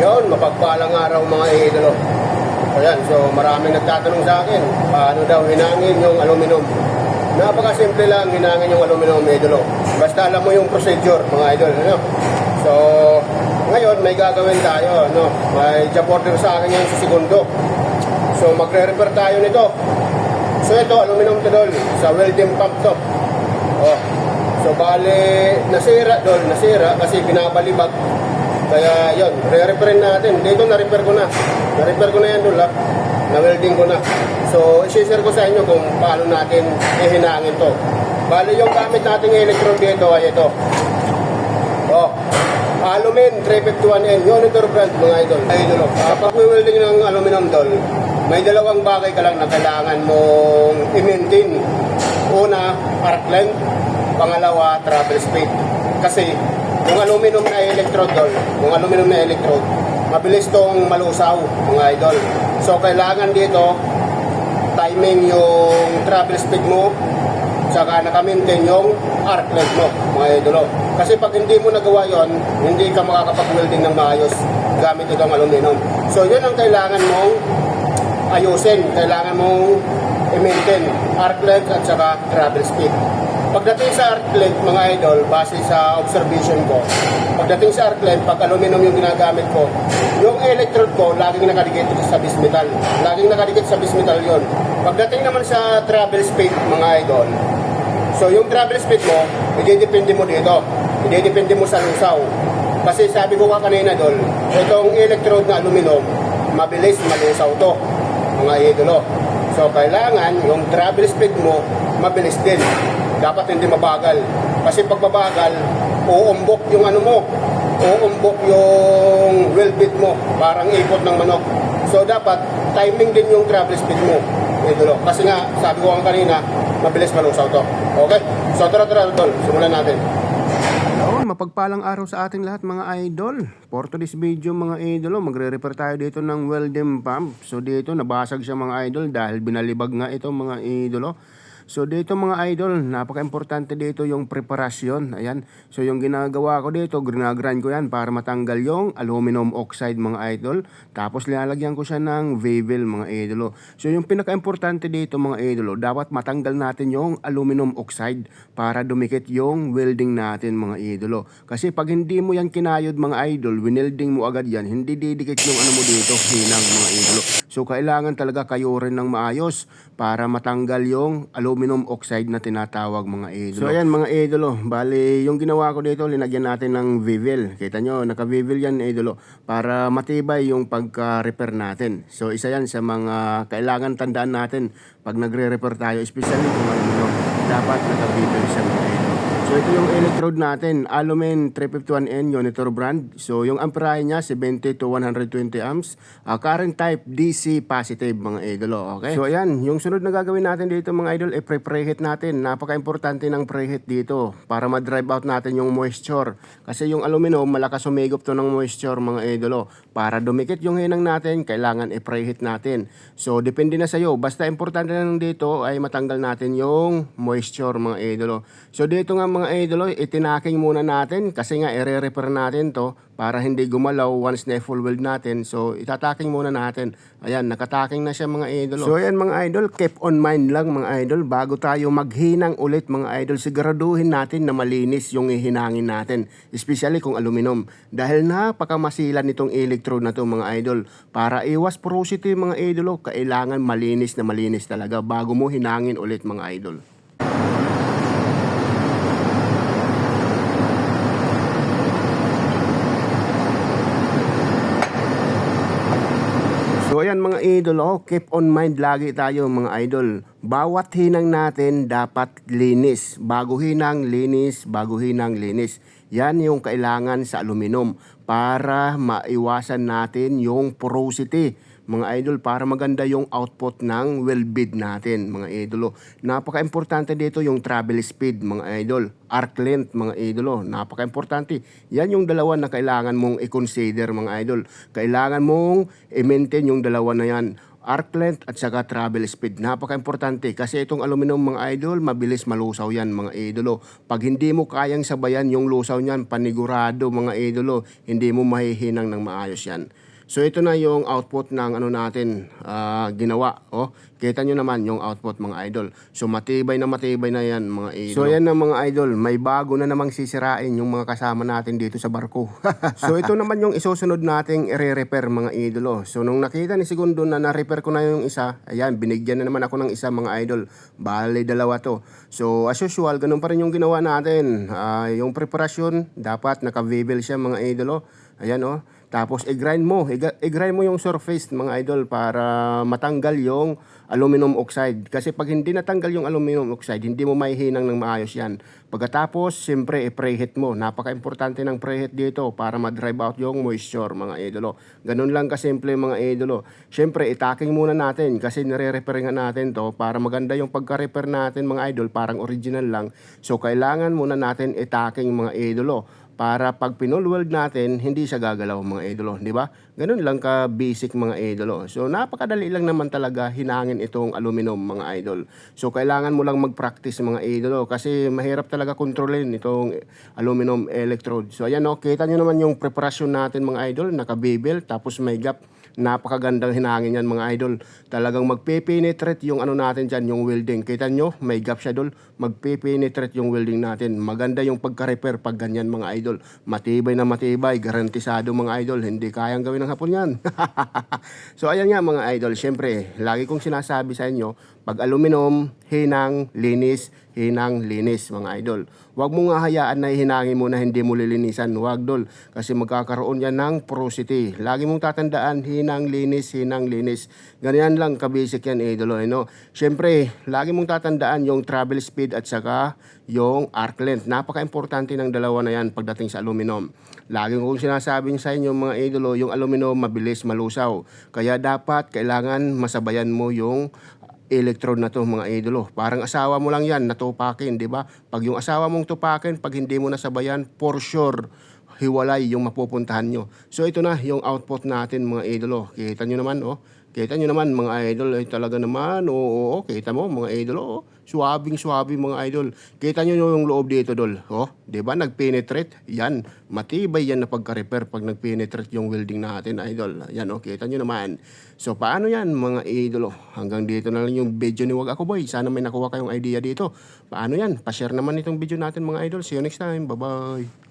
Yun, mapagpalang araw mga idolo. Ayan, so maraming nagtatanong sa akin, paano daw hinangin yung aluminum? Napakasimple lang hinangin yung aluminum, idolo. Basta alam mo yung procedure, mga idol. Ano? So, ngayon may gagawin tayo. No? May job order sa akin ngayon sa segundo. So, magre-repair tayo nito. So, ito, aluminum to, dol. Sa welding pump to. Oh. So, bale, nasira, dol. Nasira kasi binabalibag. Kaya yun, re-repair natin. Dito na-repair ko na. Na-repair ko na yan doon, na-welding ko na. So, i-share ko sa inyo kung paano natin ihinangin to. Bali, yung gamit nating electrode dito ay ito. Oh, Alumin 351N, Unitor brand mga idol. Idol, kapag welding ng aluminum doll, may dalawang bagay ka lang na kailangan mong i-maintain. Una, arc length. Pangalawa, travel speed. Kasi, yung aluminum na electrode doll, mabilis tong malusaw, mga idol. So, kailangan dito, timing yung travel speed mo, saka naka-maintain yung arc length mo, mga idol. Kasi pag hindi mo nagawa yon, hindi ka makakapag-welding ng maayos gamit itong aluminum. So, yun ang kailangan mong ayusin. Kailangan mong i-maintain arc length at saka travel speed. Pagdating sa arc length, mga idol, base sa observation ko, pagdating sa arc length, pag aluminum yung ginagamit ko, yung electrode ko, laging nakadikit sa bismetal. Laging nakadikit sa bismetal yon. Pagdating naman sa travel speed, mga idol, so yung travel speed mo, ididepende mo dito. Ididepende mo sa lusaw. Kasi sabi ko kanina, dol, itong electrode na aluminum, mabilis malusaw to, mga idolo. So, kailangan yung travel speed mo, mabilis din. Dapat hindi mabagal. Kasi pag mabagal, uumbok yung ano mo. Uumbok yung wheel bit mo. Parang ipot ng manok. So, dapat timing din yung travel speed mo. Idolo. Kasi nga, sabi ko kanina, mabilis malusaw to. Okay? So, tara, tol. Simulan natin. Yun, mapagpalang araw sa ating lahat mga idol. For today's video mga idolo, magre-repair tayo dito ng welding pump. So dito nabasag siya mga idol dahil binalibag nga ito mga idolo. So dito mga idol, napaka-importante dito yung preparasyon. Ayan. So yung ginagawa ko dito, ginagrind ko yan para matanggal yung aluminum oxide mga idol. Tapos lalagyan ko siya ng Wevel mga idolo. So yung pinaka-importante dito mga idolo, dapat matanggal natin yung aluminum oxide para dumikit yung welding natin mga idolo. Kasi pag hindi mo yan kinayod mga idol, winelding mo agad yan, hindi didikit yung ano mo dito, hinang mga idolo. So kailangan talaga kayo rin ng maayos para matanggal yung aluminum oxide na tinatawag mga idolo. So ayan mga idolo, bali yung ginawa ko dito, linagyan natin ng Wevel. Kita nyo, naka-Wevel yan idolo para matibay yung pagka-repair natin. So isa yan sa mga kailangan tandaan natin pag nagre-repair tayo, especially kung aluminum, dapat naka-Wevel siya mga idolo. So ito yung electrode natin, Alumin 351N Unitor brand. So yung amperahe niya 70 to 120 amps. Current type DC positive mga idolo, okay? So ayan, yung sunod na gagawin natin dito mga idol, preheat natin. Napaka-importante ng preheat dito para ma-drive out natin yung moisture. Kasi yung aluminum, malakas umigop to ng moisture mga idolo. Para dumikit yung hinang natin, kailangan i-preheat natin. So depende na sa'yo. Basta importante lang dito ay matanggal natin yung moisture mga idolo. So dito nga mga idolo, itinaking muna natin kasi nga i-repair natin to para hindi gumalaw once na full weld natin. So itataking muna natin. Ayan, nakataking na siya mga idolo. So ayan mga idol, keep on mind lang mga idol, bago tayo maghinang ulit mga idol, siguraduhin natin na malinis yung ihinangin natin, especially kung aluminum, dahil napakamasilan nitong electrode na to mga idol. Para iwas porosity mga idolo, kailangan malinis na malinis talaga bago mo hinangin ulit mga idol. So ayan mga idol, keep on mind lagi tayo mga idol. Bawat hinang natin dapat linis. Bago hinang, linis. Bago hinang, linis. Yan yung kailangan sa aluminum para maiwasan natin yung porosity. Mga idol, para maganda yung output ng weld bit natin, mga idolo. Napaka-importante dito yung travel speed, mga idol. Arc length, mga idolo. Napaka-importante. Yan yung dalawa na kailangan mong i-consider, mga idol. Kailangan mong i-maintain yung dalawa na yan. arc length at saka travel speed. Napaka-importante kasi itong aluminum mga idol, mabilis malusaw yan mga idolo. Pag hindi mo kayang sabayan yung lusaw niyan, panigurado mga idolo, hindi mo mahihinang ng maayos yan. So ito na yung output ng ano natin ginawa. Oh, kita nyo naman yung output mga idol. So matibay na yan mga idol. So yan na mga idol, may bago na namang sisirain yung mga kasama natin dito sa barko. So ito naman yung isusunod nating i-repair mga idol. So nung nakita ni Segundo na na-repair ko na yung isa, ayan, binigyan na naman ako ng isa mga idol. Bale, dalawa to. So as usual, ganun pa rin yung ginawa natin. Yung preparasyon, dapat naka-bevel siya mga idol. Ayan oh. Tapos i-grind mo yung surface mga idol para matanggal yung aluminum oxide. Kasi pag hindi natanggal yung aluminum oxide, hindi mo maihinang ng maayos yan. Pagkatapos, siyempre i-preheat mo. Napaka-importante ng preheat dito para ma-drive out yung moisture mga idolo. Ganun lang kasimple mga idolo. Siyempre, itaking muna natin kasi nire-repair nga natin to para maganda yung pagka-repair natin mga idol, parang original lang. So, kailangan muna natin itaking mga idolo para pag pinulweld natin, hindi siya gagalaw mga idolo, di ba? Ganun lang ka basic mga idolo. So napakadali lang naman talaga hinangin itong aluminum mga idol. So kailangan mo lang mag-practice mga idolo kasi mahirap talaga kontrolin itong aluminum electrode. So ayan kita nyo naman yung preparasyon natin mga idol, naka-bevel tapos may gap. Napakagandang hinangin yan mga idol. Talagang magpe-penetrate yung ano natin dyan, yung welding. Kita nyo, may gap siya dol. Magpe-penetrate yung welding natin. Maganda yung pagka-repair pag ganyan mga idol. Matibay na matibay, garantisado mga idol. Hindi kayang gawin ng hapon yan. So ayan nga mga idol, syempre, lagi kong sinasabi sa inyo, pag aluminum, hinang, linis mga idol. Huwag mo nga hayaan na hinangin mo na hindi mo lilinisan. Huwag dol. Kasi magkakaroon yan ng porosity. Lagi mong tatandaan, hinang, linis. Ganyan lang kabasic yan idol. No? Siyempre, lagi mong tatandaan yung travel speed at saka yung arc length. Napaka-importante ng dalawa na yan pagdating sa aluminum. Lagi kong sinasabing sa inyo mga idolo, yung aluminum mabilis malusaw. Kaya dapat, kailangan masabayan mo yung electrode na to mga idolo. Parang asawa mo lang yan, natupakin, di ba? Pag yung asawa mong tupakin, pag hindi mo nasabayan, for sure, hiwalay yung mapupuntahan nyo. So ito na yung output natin mga idolo. Kita nyo naman, oh. Kita nyo naman mga idol, ay talaga naman, oo, kita mo mga idol, oh. Suwabing mga idol. Kita nyo yung loob dito, dol. Oh, di ba? Nag-penetrate. Yan. Matibay yan na pagka-repair pag nag-penetrate yung welding natin, idol. Yan, oh. Kita nyo naman. So, paano yan, mga idol? Hanggang dito na lang yung video ni Wag Ako Boy. Sana may nakuha kayong idea dito. Paano yan? Pa-share naman itong video natin, mga idol. See you next time. Bye-bye.